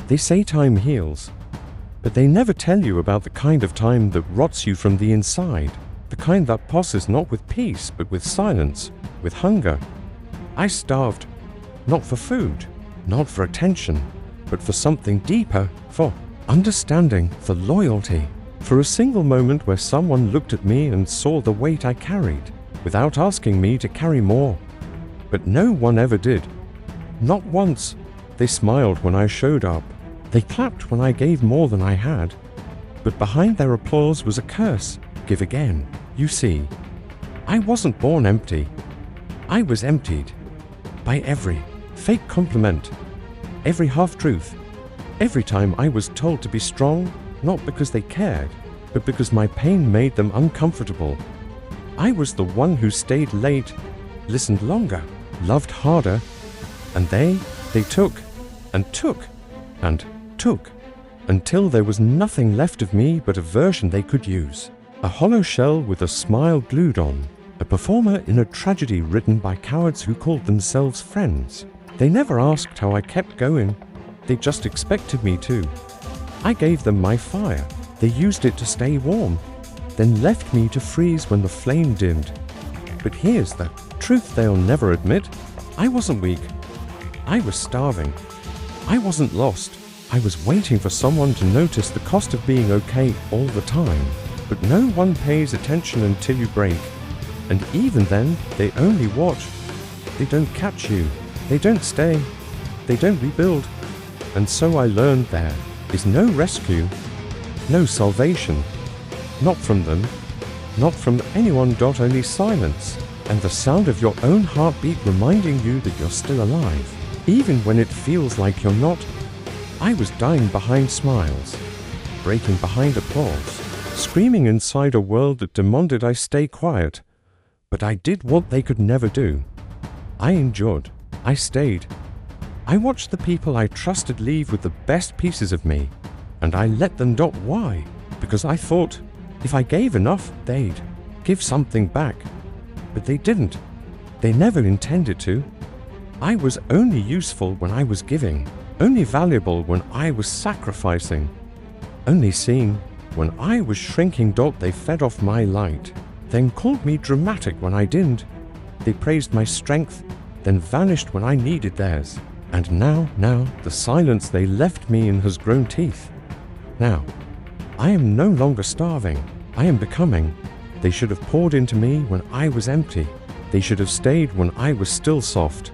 They say time heals, but they never tell you about the kind of time that rots you from the inside, the kind that passes not with peace, but with silence, with hunger. I starved, not for food, not for attention, but for something deeper, for understanding, for loyalty, for a single moment where someone looked at me and saw the weight I carried, without asking me to carry more. But no one ever did. Not once. They smiled when I showed up. They clapped when I gave more than I had. But behind their applause was a curse. Give again. You see, I wasn't born empty. I was emptied by every fake compliment, every half-truth, every time I was told to be strong, not because they cared, but because my pain made them uncomfortable. I was the one who stayed late, listened longer, loved harder, and they took, and took, and took, until there was nothing left of me but a version they could use. A hollow shell with a smile glued on, a performer in a tragedy written by cowards who called themselves friends. They never asked how I kept going, they just expected me to. I gave them my fire, they used it to stay warm, then left me to freeze when the flame dimmed. But here's the truth they'll never admit. I wasn't weak. I was starving. I wasn't lost. I was waiting for someone to notice the cost of being okay all the time. But no one pays attention until you break. And even then, they only watch. They don't catch you. They don't stay. They don't rebuild. And so I learned there is no rescue, no salvation. Not from them, not from anyone. Only silence, and the sound of your own heartbeat reminding you that you're still alive, even when it feels like you're not. I was dying behind smiles, breaking behind applause, screaming inside a world that demanded I stay quiet. But I did what they could never do. I endured. I stayed. I watched the people I trusted leave with the best pieces of me, and I let them. Why? Because I thought, if I gave enough, they'd give something back. But they didn't. They never intended to. I was only useful when I was giving, only valuable when I was sacrificing, only seen when I was shrinking. They fed off my light, then called me dramatic when I didn't. They praised my strength, then vanished when I needed theirs. And now, the silence they left me in has grown teeth. Now, I am no longer starving. I am becoming. They should have poured into me when I was empty. They should have stayed when I was still soft.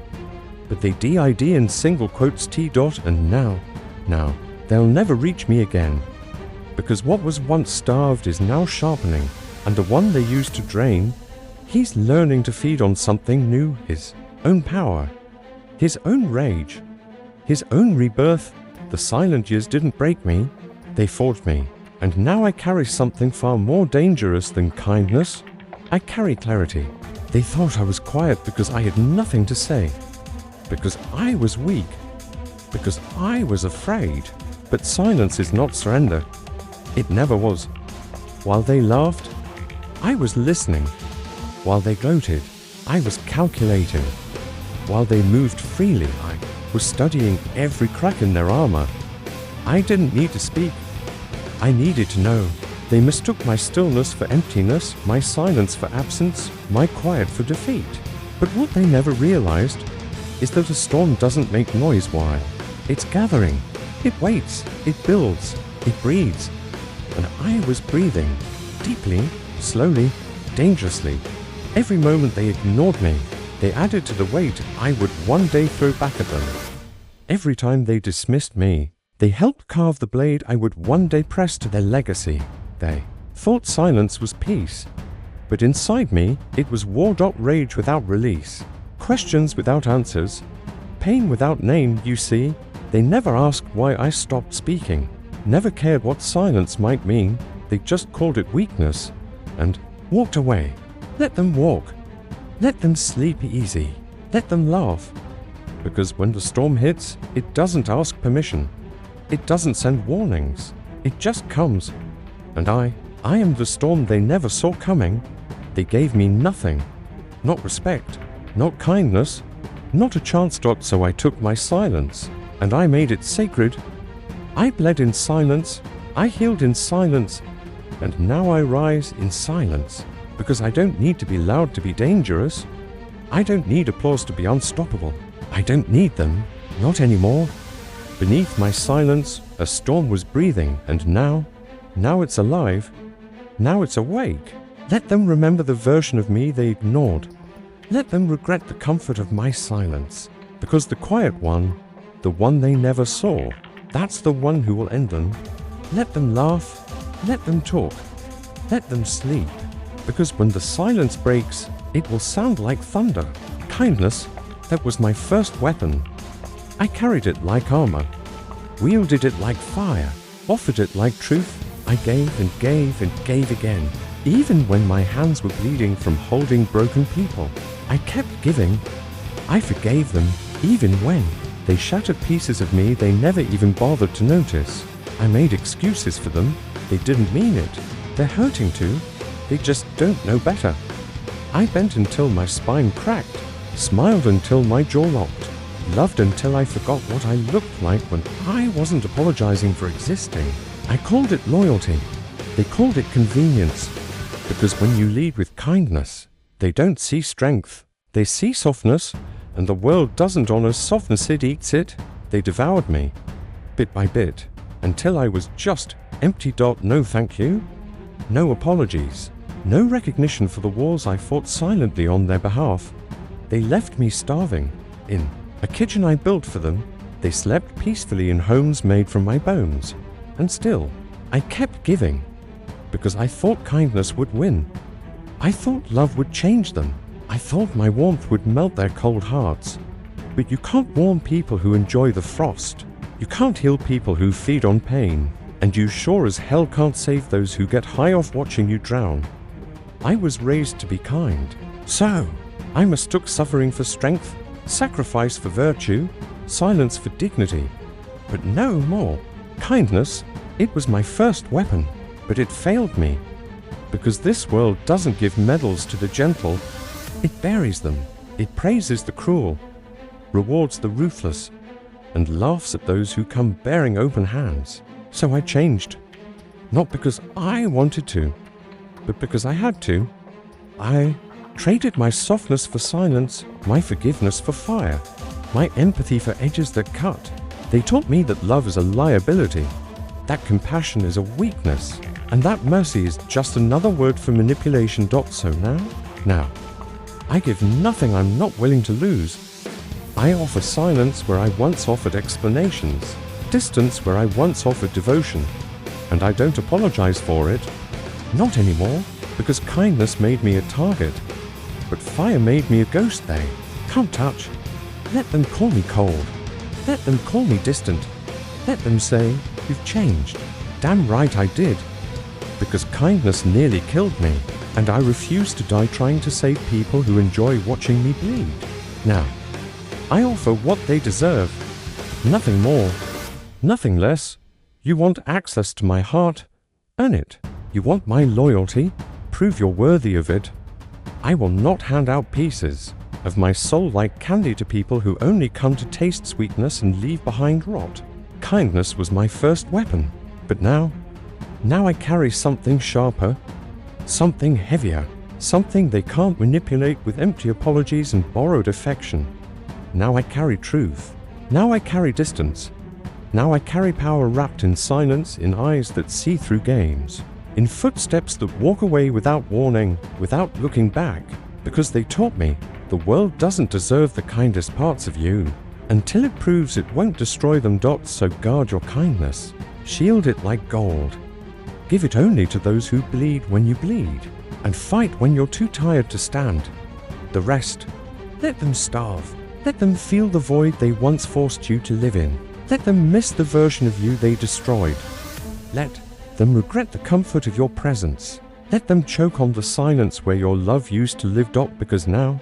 But they did in single quotes T. And now, they'll never reach me again. Because what was once starved is now sharpening, and the one they used to drain, he's learning to feed on something new, his own power, his own rage, his own rebirth. The silent years didn't break me, they forged me. And now I carry something far more dangerous than kindness. I carry clarity. They thought I was quiet because I had nothing to say, because I was weak, because I was afraid. But silence is not surrender. It never was. While they laughed, I was listening. While they gloated, I was calculating. While they moved freely, I was studying every crack in their armor. I didn't need to speak. I needed to know. They mistook my stillness for emptiness, my silence for absence, my quiet for defeat. But what they never realized is that a storm doesn't make noise while it's gathering. It waits, it builds, it breathes. And I was breathing, deeply, slowly, dangerously. Every moment they ignored me, they added to the weight I would one day throw back at them. Every time they dismissed me, they helped carve the blade I would one day press to their legacy. They thought silence was peace, but inside me it was war. Rage without release, questions without answers, pain without name. You see, they never asked why I stopped speaking, never cared what silence might mean. They just called it weakness and walked away. Let them walk. Let them sleep easy. Let them laugh. Because when the storm hits, it doesn't ask permission. It doesn't send warnings. It just comes. And I am the storm they never saw coming. They gave me nothing. Not respect, not kindness, not a chance. So I took my silence, and I made it sacred. I bled in silence, I healed in silence, and now I rise in silence, because I don't need to be loud to be dangerous. I don't need applause to be unstoppable. I don't need them, not anymore. Beneath my silence, a storm was breathing, and now it's alive. Now it's awake. Let them remember the version of me they ignored. Let them regret the comfort of my silence, because the quiet one, the one they never saw, that's the one who will end them. Let them laugh, let them talk, let them sleep, because when the silence breaks, it will sound like thunder. Kindness, that was my first weapon. I carried it like armor, wielded it like fire, offered it like truth. I gave and gave and gave again. Even when my hands were bleeding from holding broken people, I kept giving. I forgave them, even when they shattered pieces of me they never even bothered to notice. I made excuses for them. They didn't mean it. They're hurting too. They just don't know better. I bent until my spine cracked, smiled until my jaw locked, loved until I forgot what I looked like when I wasn't apologizing for existing. I called it loyalty. They called it convenience. Because when you lead with kindness, they don't see strength. They see softness, and the world doesn't honor softness, it eats it. They devoured me, bit by bit, until I was just empty. No thank you, no apologies, no recognition for the wars I fought silently on their behalf. They left me starving in a kitchen I built for them. They slept peacefully in homes made from my bones. And still, I kept giving, because I thought kindness would win. I thought love would change them. I thought my warmth would melt their cold hearts. But you can't warm people who enjoy the frost. You can't heal people who feed on pain. And you sure as hell can't save those who get high off watching you drown. I was raised to be kind. So, I mistook suffering for strength, sacrifice for virtue, silence for dignity. But no more. Kindness, it was my first weapon, but it failed me. Because this world doesn't give medals to the gentle, it buries them. It praises the cruel, rewards the ruthless, and laughs at those who come bearing open hands. So I changed. Not because I wanted to, but because I had to. I traded my softness for silence, my forgiveness for fire, my empathy for edges that cut. They taught me that love is a liability, that compassion is a weakness, and that mercy is just another word for manipulation. So now, I give nothing I'm not willing to lose. I offer silence where I once offered explanations, distance where I once offered devotion, and I don't apologize for it. Not anymore, because kindness made me a target, but fire made me a ghost they can't touch. Let them call me cold. Let them call me distant. Let them say, you've changed. Damn right I did. Because kindness nearly killed me, and I refuse to die trying to save people who enjoy watching me bleed. Now, I offer what they deserve. Nothing more, nothing less. You want access to my heart? Earn it. You want my loyalty? Prove you're worthy of it. I will not hand out pieces of my soul like candy to people who only come to taste sweetness and leave behind rot. Kindness was my first weapon, but now I carry something sharper, something heavier, something they can't manipulate with empty apologies and borrowed affection. Now I carry truth. Now I carry distance. Now I carry power wrapped in silence, in eyes that see through games, in footsteps that walk away without warning, without looking back, because they taught me the world doesn't deserve the kindest parts of you until it proves it won't destroy them. So guard your kindness, shield it like gold. Give it only to those who bleed when you bleed, and fight when you're too tired to stand. The rest, let them starve. Let them feel the void they once forced you to live in. Let them miss the version of you they destroyed. Let them regret the comfort of your presence. Let them choke on the silence where your love used to live. Because now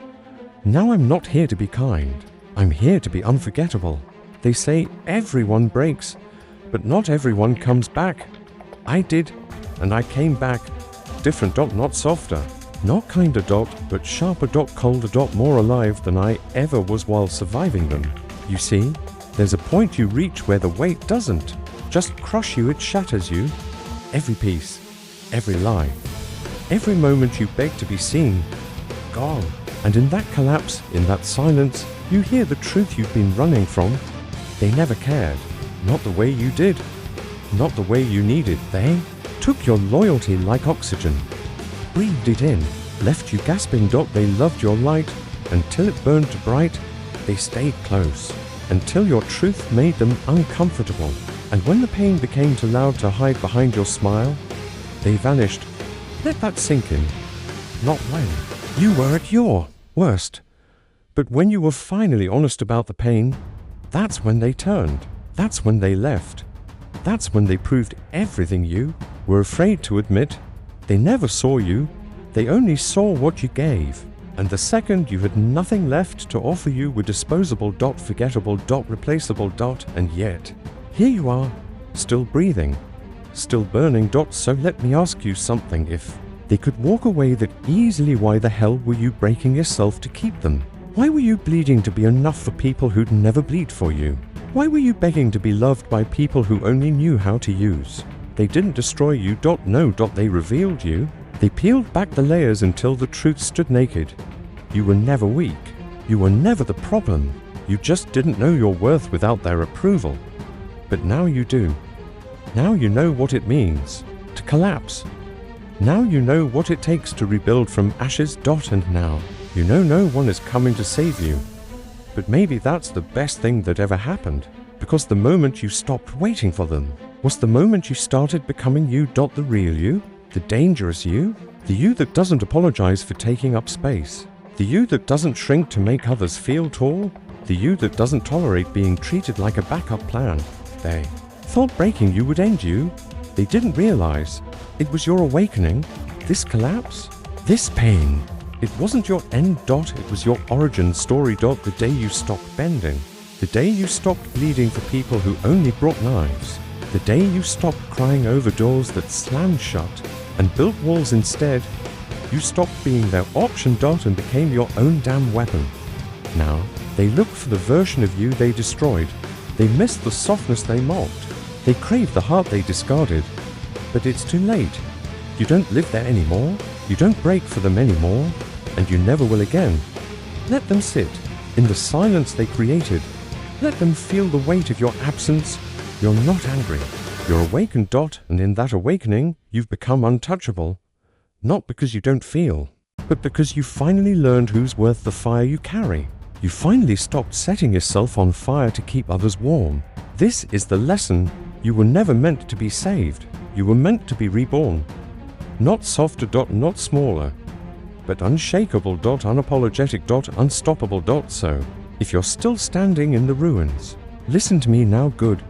I'm not here to be kind. I'm here to be unforgettable. They say everyone breaks, but not everyone comes back. I did, and I came back. Different. Not softer, not kinder. But sharper. Colder. More alive than I ever was while surviving them. You see, there's a point you reach where the weight doesn't just crush you, it shatters you. Every piece, every lie, every moment you beg to be seen, gone. And in that collapse, in that silence, you hear the truth you've been running from. They never cared, not the way you did, not the way you needed. They took your loyalty like oxygen, breathed it in, left you gasping. They loved your light until it burned bright. They stayed close until your truth made them uncomfortable. And when the pain became too loud to hide behind your smile, they vanished. Let that sink in. Not when you were at your worst, but when you were finally honest about the pain. That's when they turned. That's when they left. That's when they proved everything you were afraid to admit. They never saw you. They only saw what you gave. And the second you had nothing left to offer, you were disposable, forgettable, replaceable. And yet, here you are, still breathing, still burning. So let me ask you something. If they could walk away that easily, why the hell were you breaking yourself to keep them? Why were you bleeding to be enough for people who'd never bleed for you? Why were you begging to be loved by people who only knew how to use? They didn't destroy you. No, they revealed you. They peeled back the layers until the truth stood naked. You were never weak. You were never the problem. You just didn't know your worth without their approval. But now you do. Now you know what it means to collapse. Now you know what it takes to rebuild from ashes. And now you know no one is coming to save you. But maybe that's the best thing that ever happened, because the moment you stopped waiting for them was the moment you started becoming you. The real you, the dangerous you, the you that doesn't apologize for taking up space, the you that doesn't shrink to make others feel tall, the you that doesn't tolerate being treated like a backup plan. They thought breaking you would end you. They didn't realize it was your awakening. This collapse, this pain, it wasn't your end. It was your origin story. The day you stopped bending, the day you stopped bleeding for people who only brought knives, the day you stopped crying over doors that slammed shut and built walls instead. You stopped being their option. And became your own damn weapon. Now they look for the version of you they destroyed. They missed the softness they mocked. They crave the heart they discarded. But it's too late. You don't live there anymore. You don't break for them anymore. And you never will again. Let them sit in the silence they created. Let them feel the weight of your absence. You're not angry. You're awakened. And in that awakening, you've become untouchable. Not because you don't feel, but because you finally learned who's worth the fire you carry. You finally stopped setting yourself on fire to keep others warm. This is the lesson. You were never meant to be saved. You were meant to be reborn. Not softer. Not smaller, but unshakable. Unapologetic. Unstoppable. So, if you're still standing in the ruins, listen to me now, good.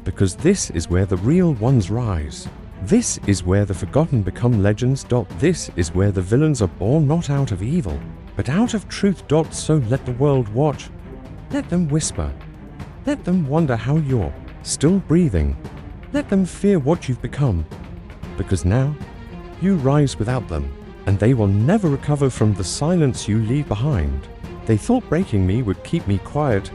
Because this is where the real ones rise. This is where the forgotten become legends. This is where the villains are born, not out of evil, but out of truth. So let the world watch. Let them whisper. Let them wonder how you're still breathing. Let them fear what you've become. Because now, you rise without them, and they will never recover from the silence you leave behind. They thought breaking me would keep me quiet.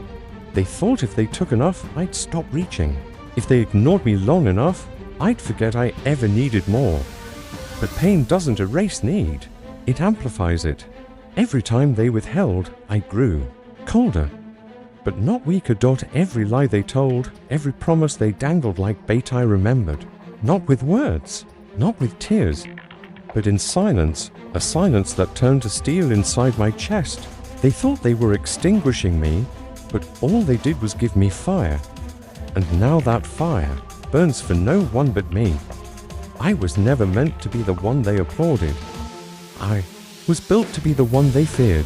They thought if they took enough, I'd stop reaching. If they ignored me long enough, I'd forget I ever needed more. But pain doesn't erase need. It amplifies it. Every time they withheld, I grew colder, but not weaker. Every lie they told, every promise they dangled like bait, I remembered. Not with words, not with tears, but in silence, a silence that turned to steel inside my chest. They thought they were extinguishing me, but all they did was give me fire. And now that fire burns for no one but me. I was never meant to be the one they applauded. I was built to be the one they feared.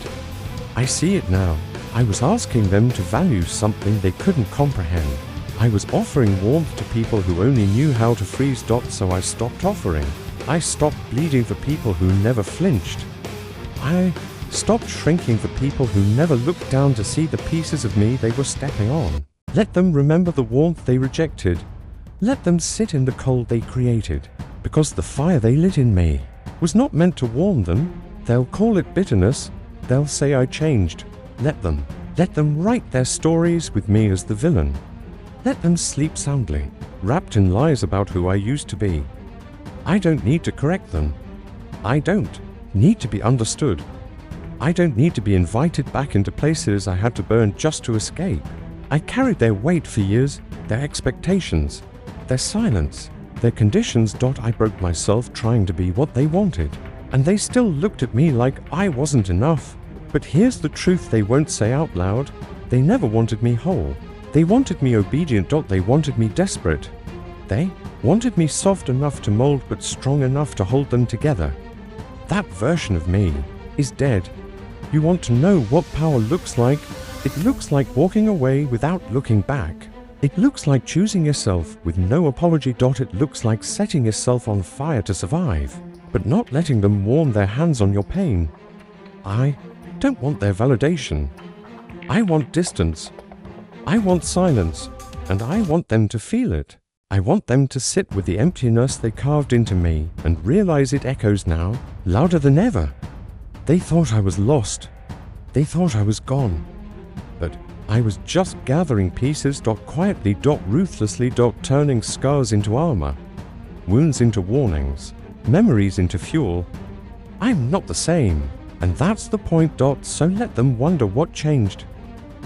I see it now. I was asking them to value something they couldn't comprehend. I was offering warmth to people who only knew how to freeze. So I stopped offering. I stopped bleeding for people who never flinched. I stopped shrinking for people who never looked down to see the pieces of me they were stepping on. Let them remember the warmth they rejected. Let them sit in the cold they created, because the fire they lit in me was not meant to warm them. They'll call it bitterness. They'll say I changed. Let them write their stories with me as the villain. Let them sleep soundly, wrapped in lies about who I used to be. I don't need to correct them. I don't need to be understood. I don't need to be invited back into places I had to burn just to escape. I carried their weight for years, their expectations, their silence, their conditions. I broke myself trying to be what they wanted, and they still looked at me like I wasn't enough. But here's the truth they won't say out loud. They never wanted me whole. They wanted me obedient. They wanted me desperate. They wanted me soft enough to mold but strong enough to hold them together. That version of me is dead. You want to know what power looks like? It looks like walking away without looking back. It looks like choosing yourself with no apology. It looks like setting yourself on fire to survive, but not letting them warm their hands on your pain. I don't want their validation. I want distance. I want silence, and I want them to feel it. I want them to sit with the emptiness they carved into me and realize it echoes now, louder than ever. They thought I was lost. They thought I was gone. But I was just gathering pieces. Quietly. Ruthlessly. Turning scars into armor, wounds into warnings, memories into fuel. I'm not the same, and that's the point. So let them wonder what changed.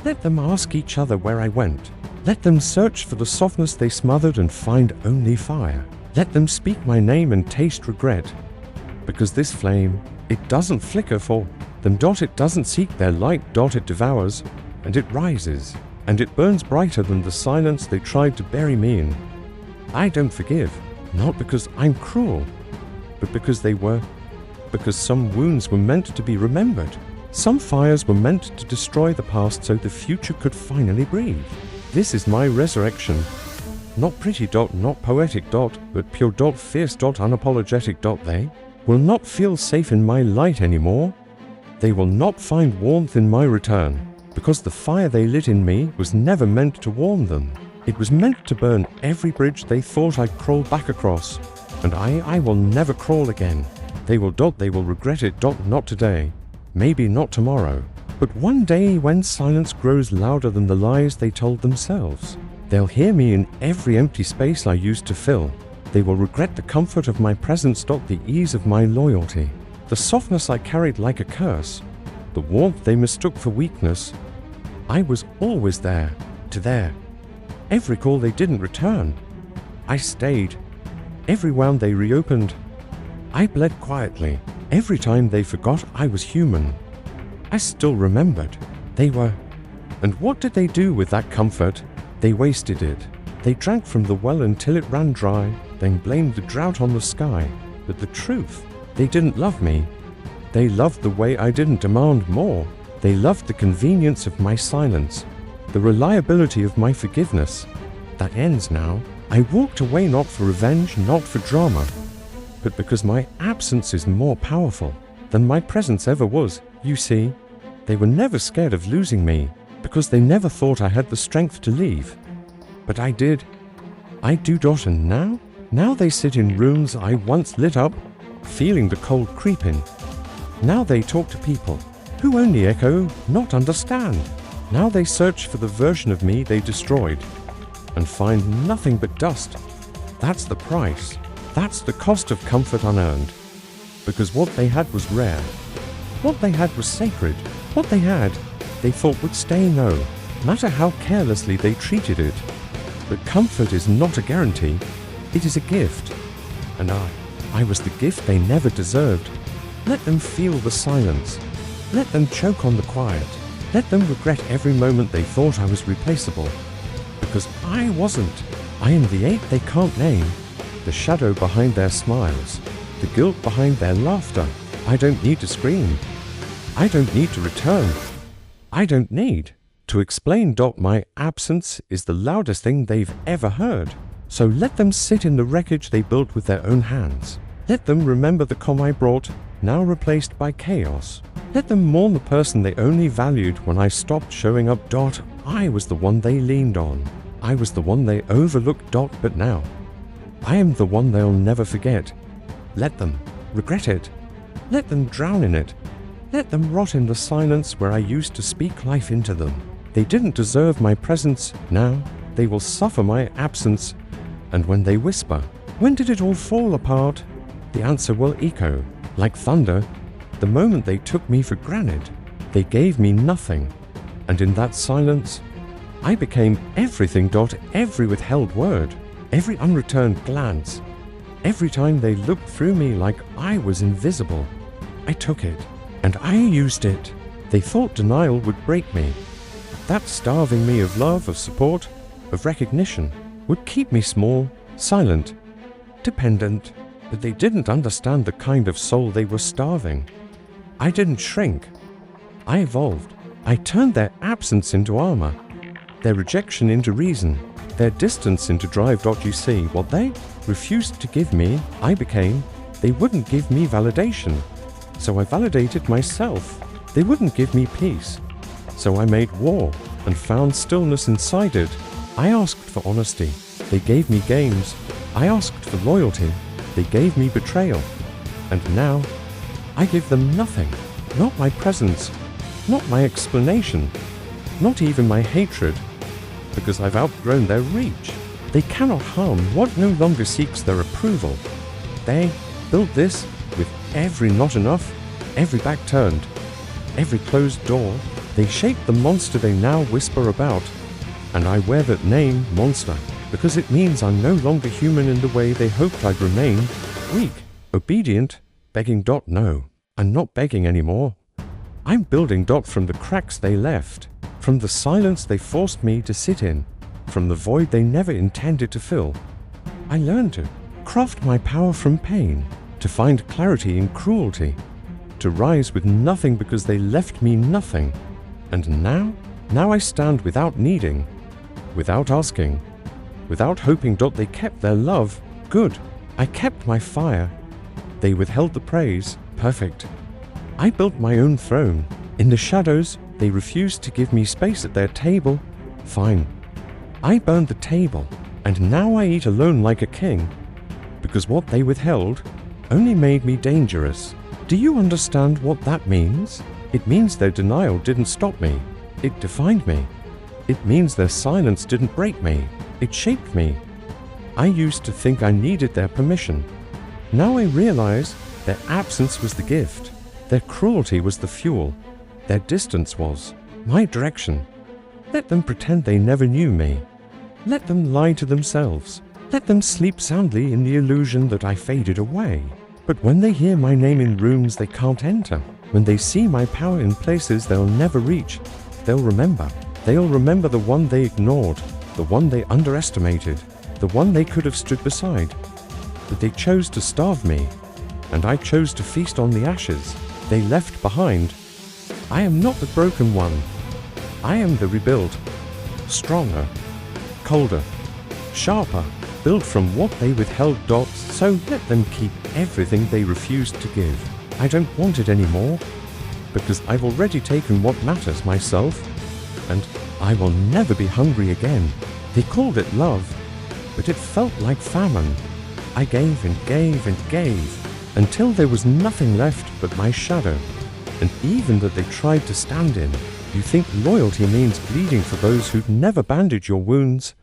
Let them ask each other where I went. Let them search for the softness they smothered and find only fire. Let them speak my name and taste regret. Because this flame, it doesn't flicker for them. It doesn't seek their light. It devours, and it rises, and it burns brighter than the silence they tried to bury me in. I don't forgive, not because I'm cruel, but because because some wounds were meant to be remembered. Some fires were meant to destroy the past so the future could finally breathe. This is my resurrection. Not pretty. Not poetic. But pure. Fierce. Unapologetic. They will not feel safe in my light anymore. They will not find warmth in my return, because the fire they lit in me was never meant to warm them. It was meant to burn every bridge they thought I'd crawl back across, and I will never crawl again. They will regret it. Not today, maybe not tomorrow, but one day when silence grows louder than the lies they told themselves. They'll hear me in every empty space I used to fill. They will regret the comfort of my presence. The ease of my loyalty, the softness I carried like a curse, the warmth they mistook for weakness. I was always there, to their every call they didn't return. I stayed. Every wound they reopened, I bled quietly. Every time they forgot I was human, I still remembered. They were. And what did they do with that comfort? They wasted it. They drank from the well until it ran dry, then blamed the drought on the sky. But the truth, they didn't love me. They loved the way I didn't demand more. They loved the convenience of my silence, the reliability of my forgiveness. That ends now. I walked away not for revenge, not for drama, but because my absence is more powerful than my presence ever was. You see, they were never scared of losing me, because they never thought I had the strength to leave. But I did. I do. And now they sit in rooms I once lit up, feeling the cold creep in. Now they talk to people who only echo, not understand. Now they search for the version of me they destroyed, and find nothing but dust. That's the price. That's the cost of comfort unearned. Because what they had was rare. What they had was sacred. What they had, they thought would stay no matter how carelessly they treated it. But comfort is not a guarantee. It is a gift. And I was the gift they never deserved. Let them feel the silence. Let them choke on the quiet. Let them regret every moment they thought I was replaceable. Because I wasn't. I am the ache they can't name. The shadow behind their smiles. The guilt behind their laughter. I don't need to scream. I don't need to return. I don't need to explain. My absence is the loudest thing they've ever heard. So let them sit in the wreckage they built with their own hands. Let them remember the calm I brought, now replaced by chaos. Let them mourn the person they only valued when I stopped showing up. I was the one they leaned on. I was the one they overlooked. But now, I am the one they'll never forget. Let them regret it. Let them drown in it. Let them rot in the silence where I used to speak life into them. They didn't deserve my presence. Now, they will suffer my absence, and when they whisper, "When did it all fall apart?" the answer will echo, like thunder, the moment they took me for granted. They gave me nothing, and in that silence, I became everything. Every withheld word, every unreturned glance, every time they looked through me like I was invisible. I took it, and I used it. They thought denial would break me. That starving me of love, of support, of recognition, would keep me small, silent, dependent. But they didn't understand the kind of soul they were starving. I didn't shrink. I evolved. I turned their absence into armor, their rejection into reason, their distance into drive. You see, what they refused to give me, I became. They wouldn't give me validation, so I validated myself. They wouldn't give me peace, so I made war and found stillness inside it. I asked for honesty. They gave me games. I asked for loyalty. They gave me betrayal. And now, I give them nothing. Not my presence, not my explanation, not even my hatred, because I've outgrown their reach. They cannot harm what no longer seeks their approval. They built this with every not enough, every back turned, every closed door. They shaped the monster they now whisper about. And I wear that name, monster, because it means I'm no longer human in the way they hoped I'd remain. Weak, obedient, begging. No, I'm not begging anymore. I'm building. From the cracks they left, from the silence they forced me to sit in, from the void they never intended to fill. I learned to craft my power from pain, to find clarity in cruelty, to rise with nothing because they left me nothing. And now I stand without needing, without asking, without hoping. They kept their love. Good. I kept my fire. They withheld the praise. Perfect. I built my own throne. In the shadows, they refused to give me space at their table. Fine. I burned the table, and now I eat alone like a king, because what they withheld only made me dangerous. Do you understand what that means? It means their denial didn't stop me. It defined me. It means their silence didn't break me. It shaped me. I used to think I needed their permission. Now I realize their absence was the gift. Their cruelty was the fuel. Their distance was my direction. Let them pretend they never knew me. Let them lie to themselves. Let them sleep soundly in the illusion that I faded away. But when they hear my name in rooms they can't enter, when they see my power in places they'll never reach, they'll remember. They'll remember the one they ignored, the one they underestimated, the one they could have stood beside. But they chose to starve me, and I chose to feast on the ashes they left behind. I am not the broken one. I am the rebuilt, stronger, colder, sharper, built from what they withheld. So let them keep everything they refused to give. I don't want it anymore, because I've already taken what matters, myself, and I will never be hungry again. They called it love, but it felt like famine. I gave and gave and gave, until there was nothing left but my shadow, and even that they tried to stand in. You think loyalty means bleeding for those who've never bandaged your wounds.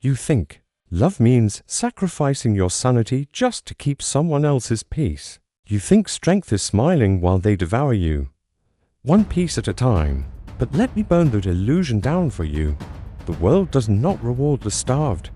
You think love means sacrificing your sanity just to keep someone else's peace. You think strength is smiling while they devour you, one piece at a time. But let me burn that illusion down for you. The world does not reward the starved.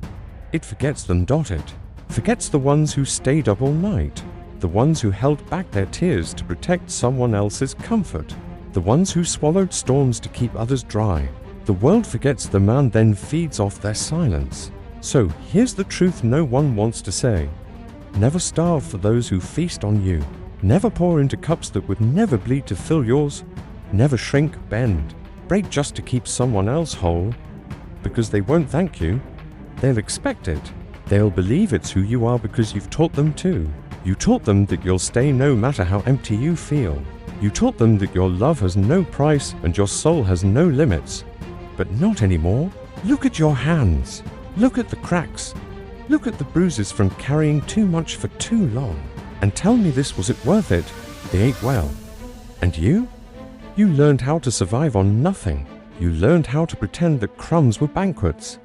It forgets them. It forgets the ones who stayed up all night, the ones who held back their tears to protect someone else's comfort, the ones who swallowed storms to keep others dry. The world forgets them and then feeds off their silence. So here's the truth no one wants to say. Never starve for those who feast on you. Never pour into cups that would never bleed to fill yours. Never shrink, bend, break just to keep someone else whole. Because they won't thank you. They'll expect it. They'll believe it's who you are because you've taught them to. You taught them that you'll stay no matter how empty you feel. You taught them that your love has no price and your soul has no limits. But not anymore. Look at your hands. Look at the cracks. Look at the bruises from carrying too much for too long. And tell me this, was it worth it? They ate well. And you? You learned how to survive on nothing. You learned how to pretend that crumbs were banquets.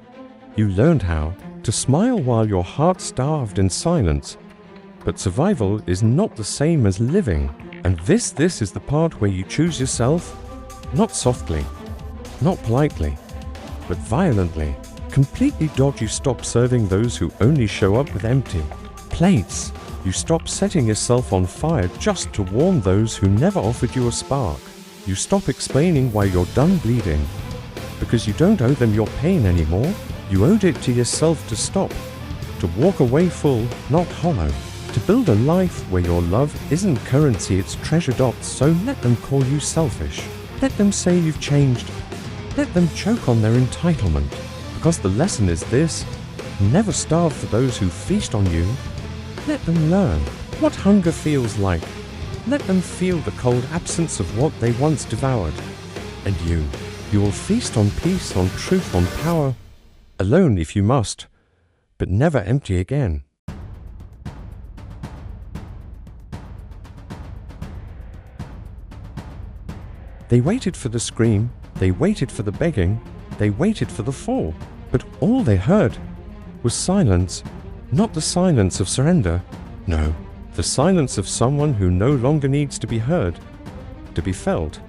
You learned how to smile while your heart starved in silence. But survival is not the same as living. And this is the part where you choose yourself, not softly, not politely, but violently. Completely. You stop serving those who only show up with empty plates. You stop setting yourself on fire just to warm those who never offered you a spark. You stop explaining why you're done bleeding, because you don't owe them your pain anymore. You owed it to yourself to stop, to walk away full, not hollow, to build a life where your love isn't currency, it's treasure. So let them call you selfish. Let them say you've changed. Let them choke on their entitlement. Because the lesson is this: never starve for those who feast on you. Let them learn what hunger feels like. Let them feel the cold absence of what they once devoured. And you will feast on peace, on truth, on power, alone if you must, but never empty again. They waited for the scream, they waited for the begging, they waited for the fall, but all they heard was silence. Not the silence of surrender, no, the silence of someone who no longer needs to be heard, to be felt.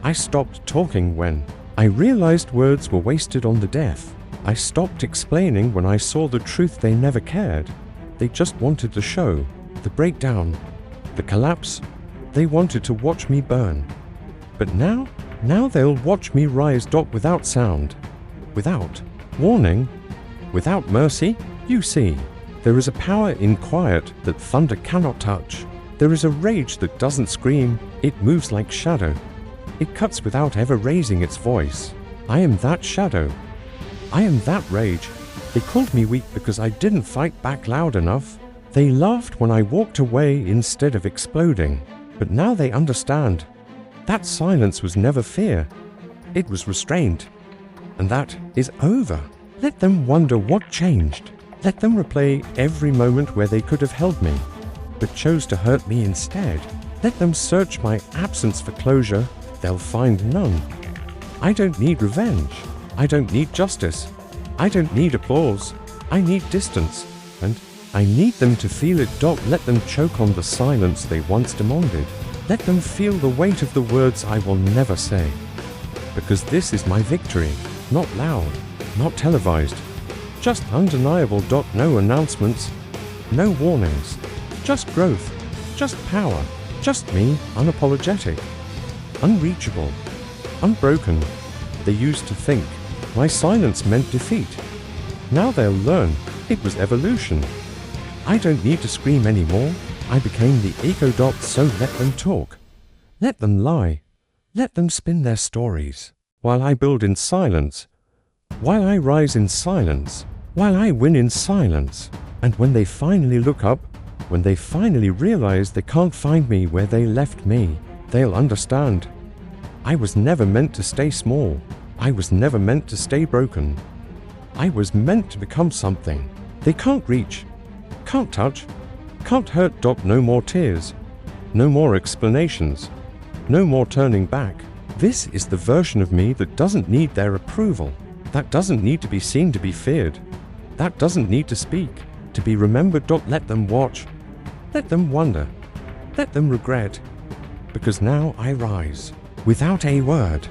I stopped talking when I realized words were wasted on the deaf. I stopped explaining when I saw the truth. They never cared. They just wanted the show, the breakdown, the collapse. They wanted to watch me burn. But now they'll watch me rise. Without sound, without warning, without mercy. You see, there is a power in quiet that thunder cannot touch. There is a rage that doesn't scream. It moves like shadow. It cuts without ever raising its voice. I am that shadow. I am that rage. They called me weak because I didn't fight back loud enough. They laughed when I walked away instead of exploding. But now they understand. That silence was never fear. It was restraint. And that is over. Let them wonder what changed. Let them replay every moment where they could have held me, but chose to hurt me instead. Let them search my absence for closure. They'll find none. I don't need revenge. I don't need justice. I don't need applause. I need distance. And I need them to feel it. Let them choke on the silence they once demanded. Let them feel the weight of the words I will never say. Because this is my victory. Not loud, not televised. Just undeniable. No announcements, no warnings. Just growth, just power. Just me, unapologetic, unreachable, unbroken. They used to think my silence meant defeat. Now they'll learn it was evolution. I don't need to scream anymore. I became the echo. So let them talk. Let them lie. Let them spin their stories. While I build in silence. While I rise in silence. While I win in silence. And when they finally look up, when they finally realize they can't find me where they left me, they'll understand. I was never meant to stay small. I was never meant to stay broken. I was meant to become something they can't reach, can't touch, can't hurt. No more tears, no more explanations, no more turning back. This is the version of me that doesn't need their approval, that doesn't need to be seen to be feared, that doesn't need to speak to be remembered. Let them watch, let them wonder, let them regret, because now I rise without a word.